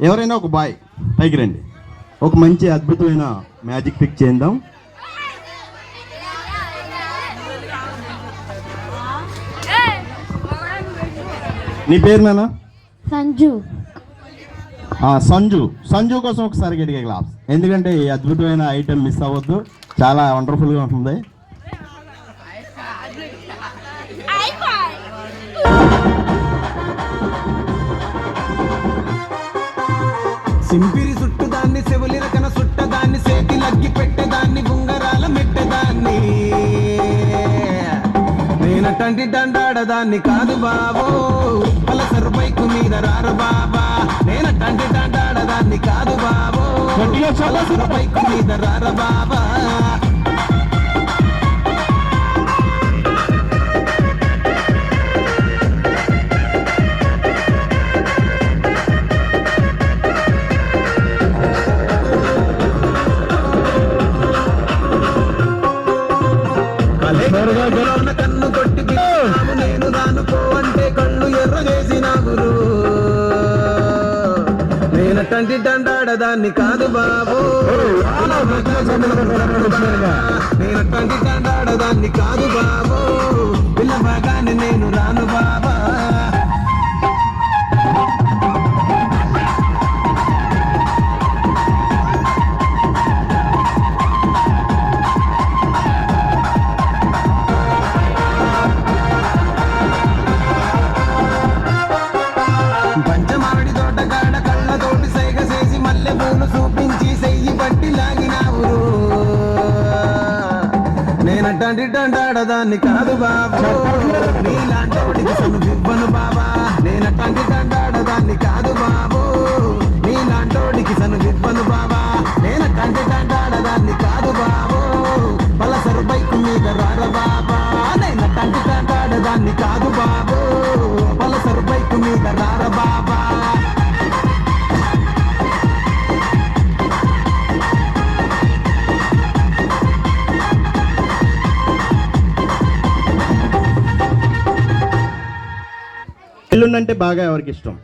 ఎవరైనా ఒక బాయ్ పైకి రండి. ఒక మంచి అద్భుతమైన మ్యాజిక్ ట్రిక్ చేద్దాం. నీ పేరు నాన్న? సంజు. సంజు. సంజు కోసం ఒకసారి గట్టిగా క్లాప్స్, ఎందుకంటే ఈ అద్భుతమైన ఐటెం మిస్ అవ్వద్దు, చాలా వండర్ఫుల్గా ఉంటుంది. సింపిరి చుట్టుదాన్ని చెవులి రకన చుట్టదాన్ని సేతి లగ్గి పెట్టేదాన్ని ఉంగరాల మెట్టదాన్ని నేనటంటి దండాడదాన్ని కాదు బాబో పలసరు బైకు మీద రారు బాబా నేనటంటి దండాడదాన్ని కాదు బాబో పలసరు బైకు మీద రారు బాబా కన్ను కొట్టి నేను రానుకో అంటే కళ్ళు ఎర్ర చేసినావు నేనటంటి దండాడదాన్ని కాదు బాబు నేనటంటి దండాడదాన్ని కాదు బాబు పిల్ల బాగానే నేను రాను బాబా పంచమామిడి తోట కాడ కళ్ళతోటి సైగ చేసి మల్లె పూలు చూపించి సెయ్యి పట్టి లాగినావు నేనటంటి దండాడదాన్ని కాదు బాబు నీలాంటోడికి సను ఇవ్వను బాబా నేనటంటి దండాడదాన్ని కాదు బాబు నీలాంటోడికి సను ఇవ్వను బాబా నేనటంటి దండాడదాన్ని కాదు బాబు పలసరు బైకు మీద రార బాబా నేనటంటి దండాడదాన్ని కాదు బాబు పలసరు బైకు మీద రార బాబా పెళ్ళుందంటే బాగా ఎవరికి ఇష్టం?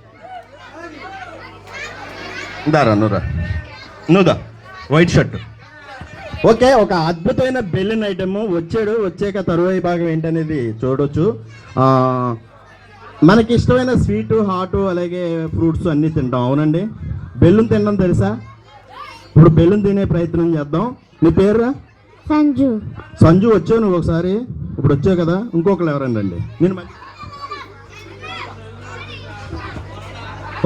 దారా నువ్వుదా వైట్ షర్ట్. ఓకే, ఒక అద్భుతమైన బెలూన్ ఐటమ్ వచ్చాక తరువాయి భాగం ఏంటనేది చూడవచ్చు. మనకి ఇష్టమైన స్వీటు హాటు అలాగే ఫ్రూట్స్ అన్నీ తింటాం, అవునండి. బెలూన్ తినడం తెలుసా? ఇప్పుడు బెలూన్ తినే ప్రయత్నం చేద్దాం. నీ పేరు? సంజు. సంజు, వచ్చావు నువ్వు ఒకసారి, ఇప్పుడు వచ్చావు కదా, ఇంకొకరు ఎవరండి అండి. నేను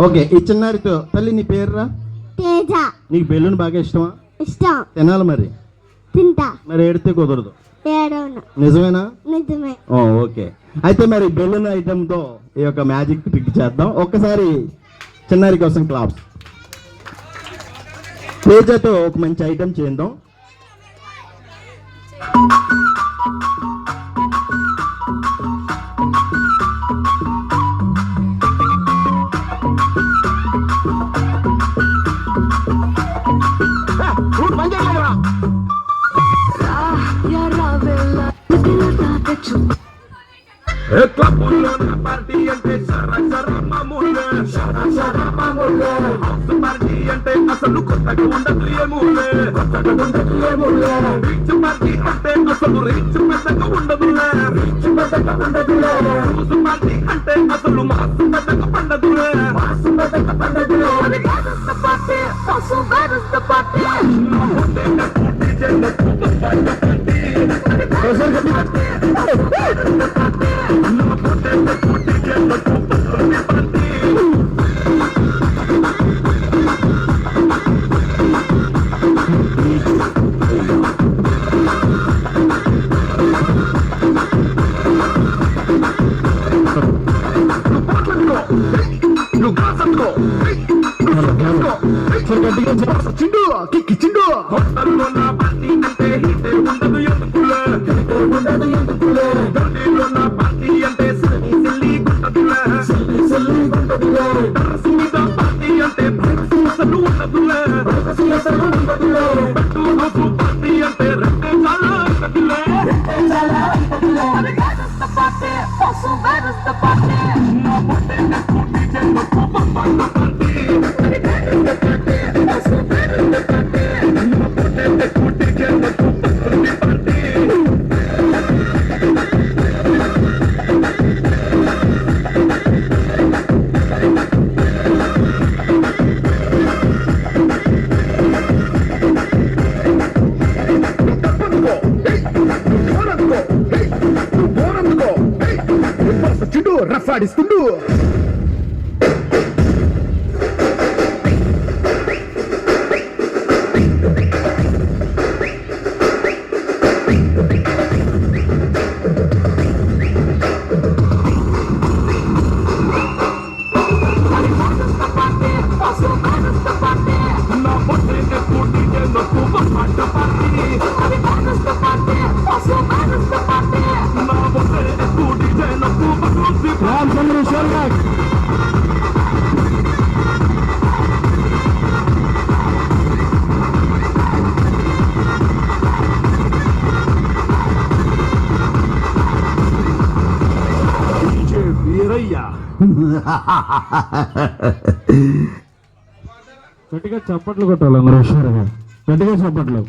ఓకే, ఈ చిన్నారితో తల్లి నీ పేరురా? తేజ. నీకు బెలూన్ బాగా ఇష్టమా? ఇష్టం. తినాలి మరి? తింటా. మరి ఏడితే కుదరదు. ఏడవను. నిజమేనా? నిజమే. ఓకే, అయితే మరి బెలూన్ ఐటెంతో ఈ యొక్క మ్యాజిక్ ట్రిక్ చేద్దాం. ఒక్కసారి చిన్నారి కోసం క్లాప్స్. తేజతో ఒక మంచి ఐటెం చేద్దాం. క్లబ్బుల్లో నా పార్టీ అంటే మామూలే పార్టీ అంటే అసలు కొత్తగా ఉండదు ఏమూలే రీచ్ పార్టీ అంటే అసలు రీచ్ పెద్దగా ఉండదులే పార్టీ అంటే అసలు మాసు పెద్దగా పండదులే చిండు కిక్కిచిండు హోటల్లో నా పార్టీ అంటే హీటర్ ఉండదు ఎందుకులే దండీలో నా పార్టీ అంటే సిల్లి గుంటదులే టెర్రస్ మీద పార్టీ అంటే అసలు ఉండదులే పెట్టు రోజు పార్టీ అంటే రెట్టే చాలా ఉండదులే పార్టీ చుట్టూ రఫాడిస్తుండు. గట్టిగా చప్పట్లు కొట్టాలి అందరూ హుషారుగా. గట్టిగా చప్పట్లు.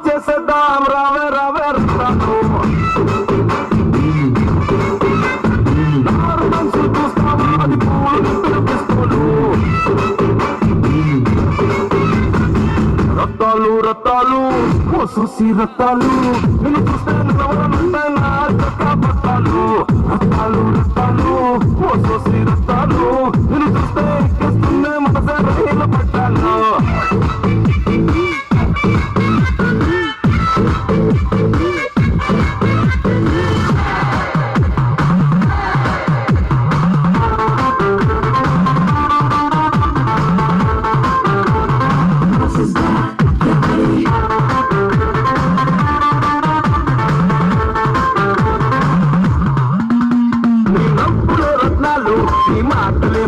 చేసేద్దాం రావే రావే రత్నాలు చూస్తావా అది పూలు పిలుపిస్తూలు రత్తాలు రత్తాలు ఓ చూసి రత్తాలు నేను చూస్తే నిలవడమంటాయి నా చక్క బట్టాలు రత్తాలు రత్తాలు ఓ చూసి రత్తాలు నేను చూస్తే ఎక్కిస్తుందే మనసే రైలు పట్టాలు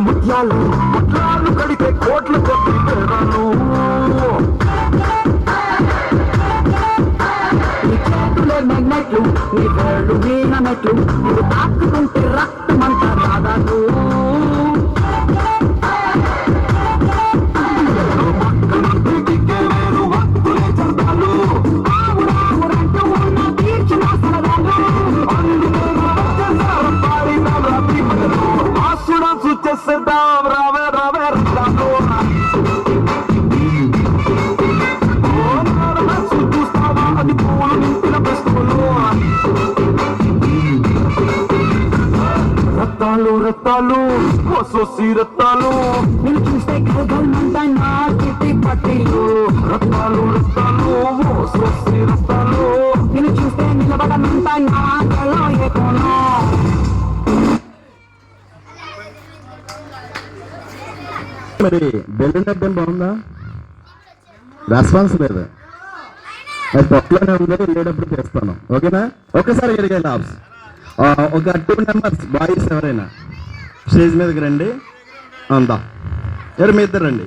ముత్యాలు కడితే కోట్లు కొట్టి పెడతాను నీ చేతులే మెగ్నెట్లు నీ వేళ్ళు వీణమెట్లు నువ్వు తాకుతుంటే రక్తమంట రాదాను చేసేద్దాం రావే రావే రత్నాలు చూస్తావా అది పూలు నింపిన బెస్తులు రత్తాలు రత్తాలు సోసి రత్తాలు నేను చూస్తే కలగలమంటాయి నా చిట్టి పట్టీలు రత్తాలు రత్తాలు సోసి రత్తాలు నేను చూస్తే నిలబడమంటాయి నా గలో ఏకోను మరి బెలూన్ అడ్డం బాగుందా? రెస్పాన్స్ లేదు. అది పొట్టలోనే ఉందో వెళ్ళేటప్పుడు చేస్తాను. ఓకేనా? ఒక్కసారి ఇక్కడికి లాబ్స్ ఒక 2 members బాయ్స్ ఎవరైనా స్టేజ్ మీదకి రండి. అందా ఎవరు మీ ఇద్దరు రండి.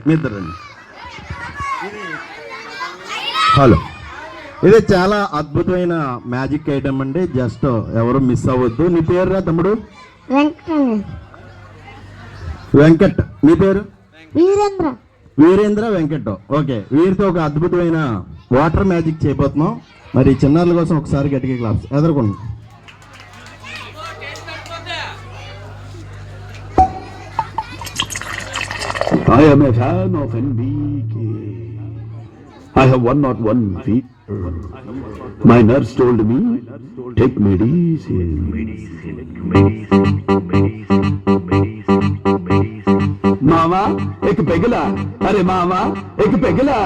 హలో, ఇది చాలా అద్భుతమైన మ్యాజిక్ ఐటమ్ అండి. జస్ట్ ఎవరు మిస్ అవ్వద్దు. నీ పేరు రా తమ్ముడు? వెంకట్. మీ పేరు? వీరేంద్ర వెంకట్. ఓకే, వీరితో ఒక అద్భుతమైన వాటర్ మ్యాజిక్ చేయబోతున్నాం. మరి చిన్నారుల కోసం ఒకసారి గట్టిగా claps ఎదుర్కొండి. I am a fan of NBK. I have 101 fever. My nurse told me, take medicine. मामा एक पेगला, अरे मामा एक पेगला.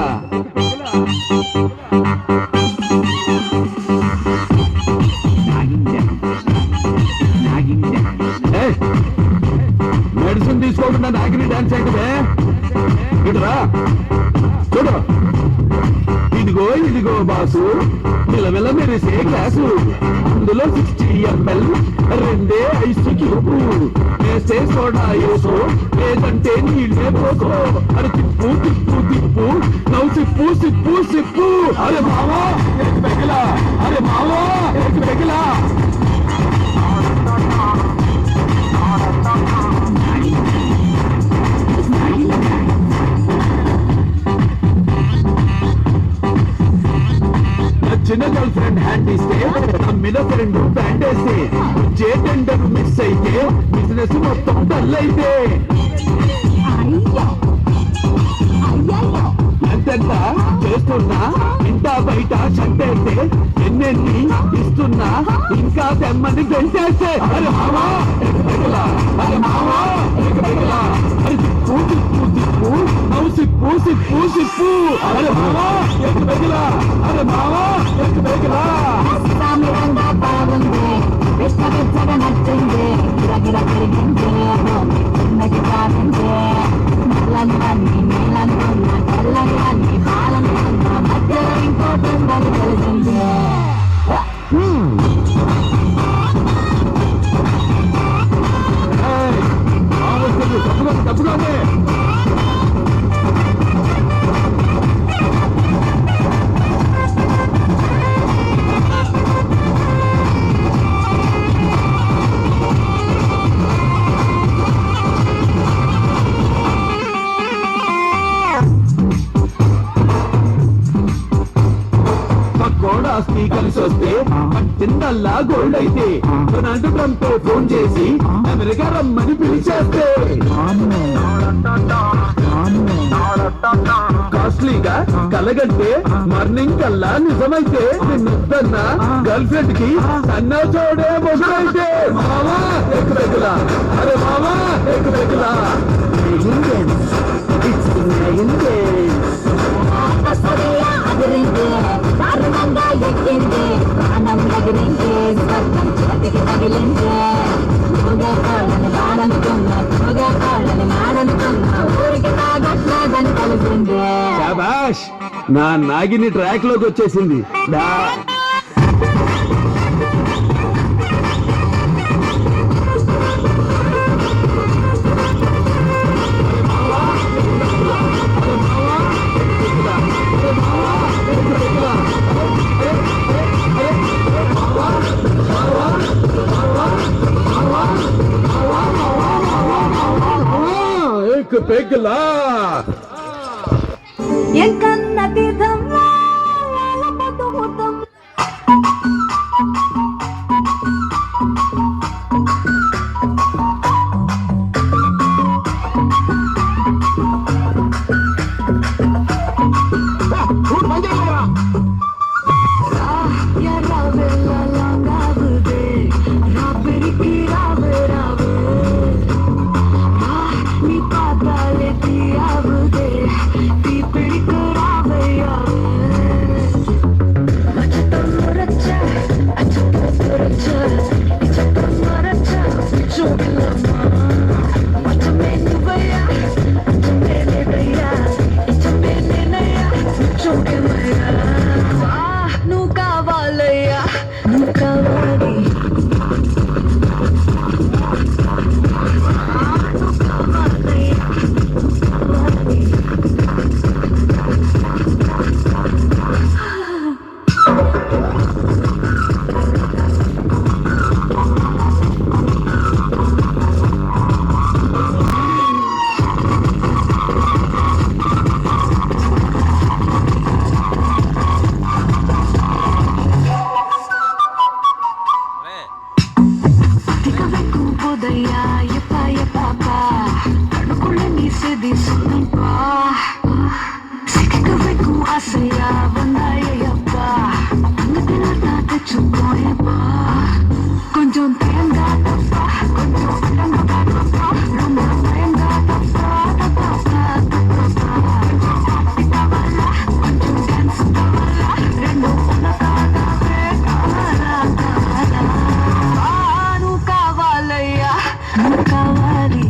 మెడిసిన్ తీసుకోకుండా నాగిని డాన్స్ ఏంటిదే ఇటురా చూడు ఇదిగో బాసు నిలవెల్ల మెరిసే గ్లాసు అందులో 60 ml రెండే ఐస్ క్యూబ్ వేస్తే సోడా యూసు లేదంటే నీళ్ళే పోసు అరే తిప్పు తిప్పు తిప్పు నవ్వు సిప్పు సిప్పు సిప్పు అరే మావా ఏక్ పెగిలా అరే మావా ఏక్ పెగిలా చిన్న గర్ల్ ఫ్రెండ్ హ్యాండ్ ఇస్తే నమ్మిన ఫ్రెండ్ బ్యాండ్ వేస్తే జే టెండర్ మిస్ అయితే బిజినెస్ మొత్తం డల్ అయితే ఎంతెంత చేస్తున్నా ఇంట బయట చంపేస్తే ఎన్నెన్ని ఇస్తున్నా ఇంకా తెమ్మని గెలిచేస్తే అరే మావా అరే మావా అరే తిప్పు తిప్పు తిప్పు నవ్వు సిప్పు సిప్పు సిప్పు అరే మావా ఎక్కి పెగిలా అరే మావా ఎక్కి పెగిలా సామిరంగా బాగుంది వెచ్చగా నచ్చింది గిరగిర తిరిగింది చిన్నకి కాదండి నల్లని నీళ్ళనుకున్న తెల్లని పాలనుకున్న మధ్యలో ఇంకోటి ఉందని తెలిసింది తప్పుగానే ఆస్తి కలిసి వస్తే పట్టిందల్లా గోల్డ్ అయితే డొనాల్డ్ ట్రంప్ ఫోన్ చేసి అమెరికా రమ్మని పిలిచేస్తే కాస్ట్లీగా కలగంటే మార్నింగ్ కల్లా నిజమైతే నిన్నొద్దన్న గర్ల్ ఫ్రెండ్ కి సన్నా చోడే మొదలైతే మావా ఎక్ బెగులా అరే మావా ఎక్ బెగులా అదిరింది దారుణంగా ఎక్కింది ప్రాణం ఎగిరింది స్వర్గం చేతికి తగిలింది ఊగే కాళ్ళని మాడనుకున్నా ఊగే కాళ్ళని మాడనుకున్నా ఊరికి తాగట్లేదని తెలిసింది శాబాష్ నా నాగిని ట్రాక్ లోకి వచ్చేసింది పెగ్లా ఎంకన్న తీర్థం నువ్వు కావాలయ్యా నువ్వు కావాలి కొంచెం నువ్వు కావాలయ్యా నువ్వు కావాలి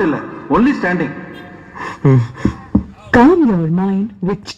மட்டும் இல்ல only standing calm your mind with